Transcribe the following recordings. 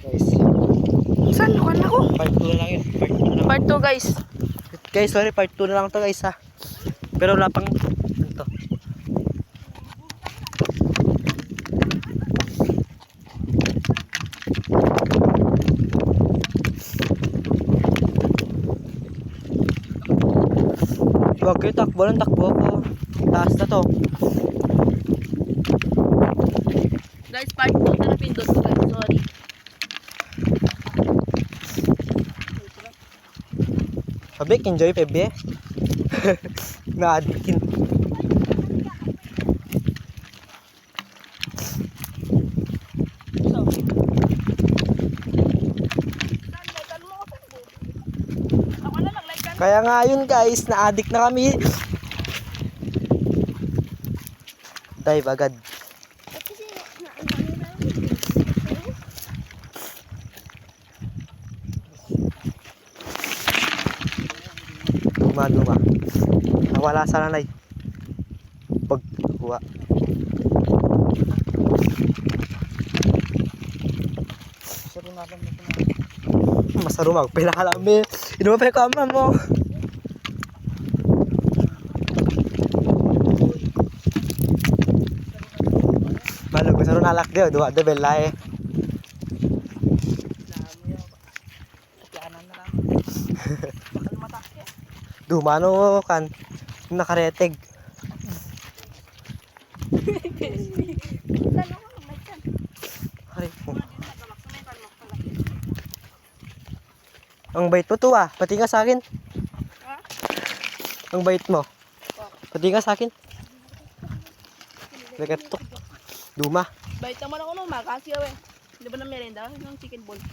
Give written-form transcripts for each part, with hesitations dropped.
guys. Saan? Lukan ako. Part 2 na lang yun. Part 2 na lang. Part 2 guys. Guys, sorry, part 2 na lang to guys ha. Pero wala pang ano to. Huwag kayo takbo lang, takbo ako. Taas na to. Guys, part 2 na napindot ko guys. Sorry. Pabik, enjoy Pebe. Na-addikin. Kaya nga yun guys, na-addict na kami. Dive agad. Duma. Nawala sa nanay. Pagkuha. Masarumag. Pinakalami. Inuman pa yung kama mo. Malog. Masarong nalak diyo. Duwa de belay. Dumano kan. Nakareteg. Hari po. Ang bait mo to ah. Pati nga sa akin. Ang bait mo. Pati nga sa akin. Nagatok. Duma. Bait naman ako nung makasi eh. Di ba na merenda? Yung chicken ball.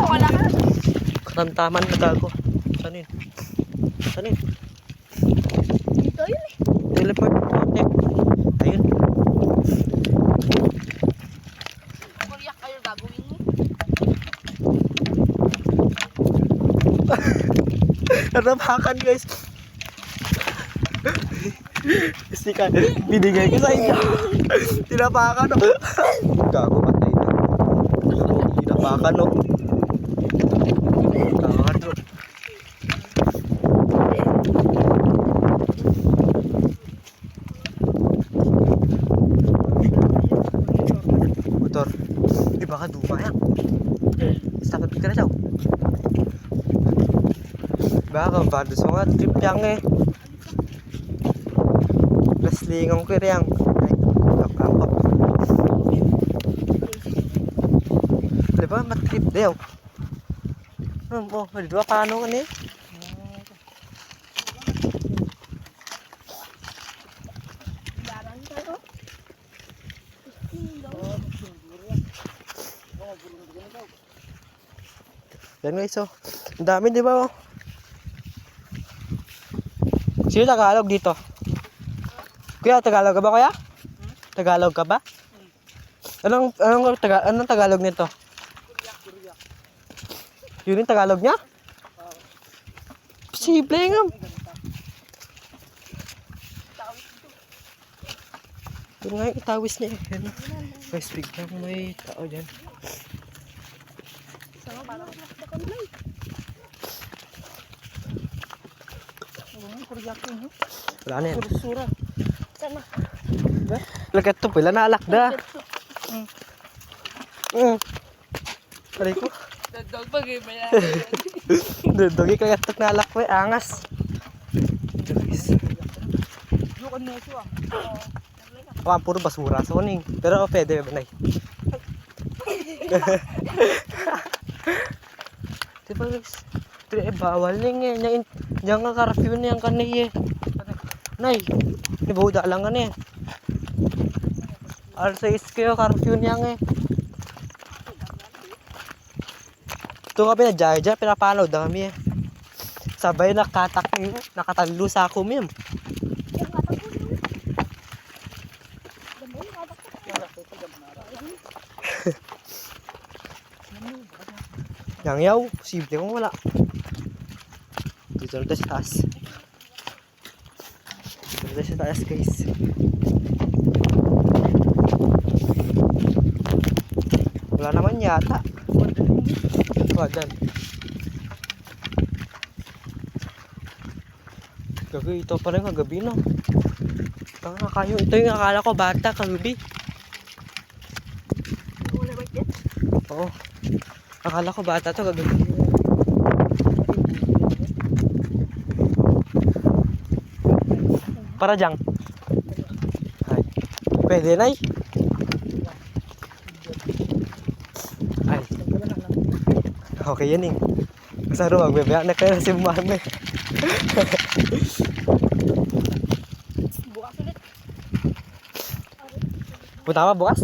Wala ka. Katamtaman na gago. Saan yun? Saan yun? Dito yun eh. Teleport. Ayun. Kuriyak kayo gagawin mo. Natapakan guys. Kasi ka, binigay ko sa inyo. Tinapakan o. Gago, patay na. Tinapakan o. Tinapakan o. Motor. Di baka duma yan. Stop ka na daw. Baka bados mo nga trip yang eh. Laslingang ko yang. Ay, kapap. Di ba matrip daw? Oh, dua paano kan eh? Yan guys, oh. Ang dami, di ba? Oh? Sino Tagalog dito? Kuya, Tagalog ka ba, kuya? Tagalog ka ba? Anong Tagalog nito? Yun yung Tagalog niya? Posible nga. Ito nga yung itawis niya. Yan. Guys, biglang may tao dyan. Wala na yan. Sura. Sana. Lagat to, pila na alakda. Aray ko. Dagdag pag eh. Dogi kagat to na alak ko eh. Angas. Lukan na ito ah. Wala, puro basura sa kuning. Pero pwede ba na diba guys? Ito eh, bawal ning eh. Diyan nga curfew na yung kanay eh. Nay, nibuda lang nga eh. R6 kayo, curfew niya nga eh. Ito kami na dyan, pinapanood na kami eh. Sabay nakatalo sa ako miyam. Yang yaw, posible kung wala. Dito na sa taas. Dito na sa taas guys. Wala naman yata. Wadan. Gagawin ito pa rin kagabi, no? Kayo, ito yung akala ko bata kagabi. Wala ba yan? Oo. Akala ko bata to kagabi. Para dyan. Ay. Pwede na eh. Ay. Okay yan eh. Masaro magbebea na kayo si mami. Bukas ulit. Punta ka ba bukas?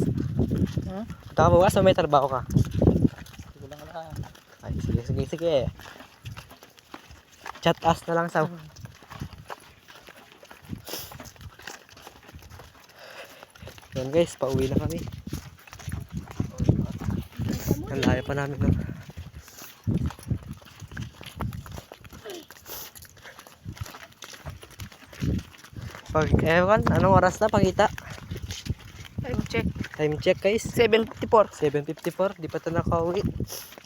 Hmm? Punta ka ba bukas o may trabaho ka? Sige lang lang. Ay, sige. Chat us na lang sa... Yan guys, pauwi na kami. Ang layo pa namin, no? Ewan, anong oras na? Pakita. Time check. Time check guys. 7:54. 7:54, di pa ito nakauwi.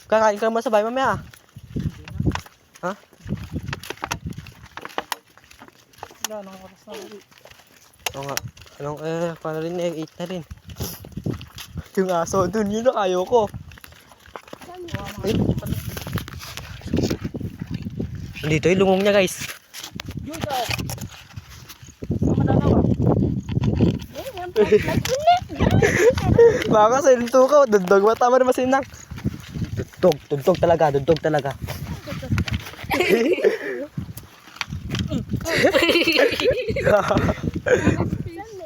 Kakain ka naman sa bahay mamaya. Ha? Wala, anong oras na uwi? Oo nga. Anong, paano rin 8 na rin. Yung aso dun, yun ang ayaw ko. Ay. Dito yung lungong niya guys. Yun ka. Madalaw ah. Yan, Baka sa yung tukaw, dugtog. Tama naman sinang. Dugtog talaga.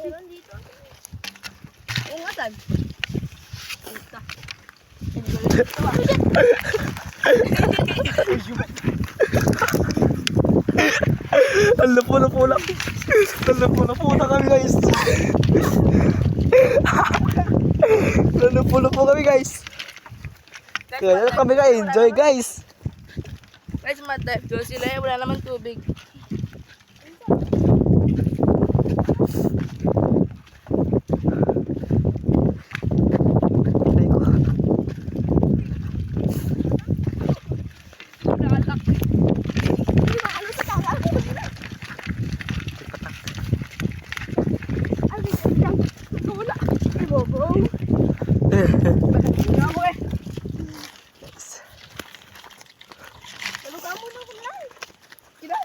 meron dito. Oo nga, saan? Ang lapo na kami guys. Ang lapo kami guys. Kaya kami guys, enjoy guys. Guys, mad-dive daw sila eh. Wala naman tubig. Nakatak. Hindi ba ano sa tawa? Ay, lang. Wala. Ay, bobo. Hindi ako eh. Tulog ka muna ko lang. Kira.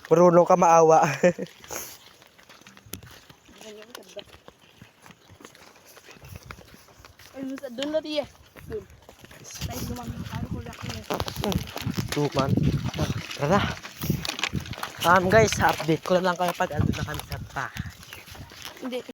Marunong ka maawa. Ay, doon na diya. Doon. Tayo lumang tayo ko lang. Tuman. Tara. Guys, update ko na lang kayo pag andun na kami sa bahay. Hindi.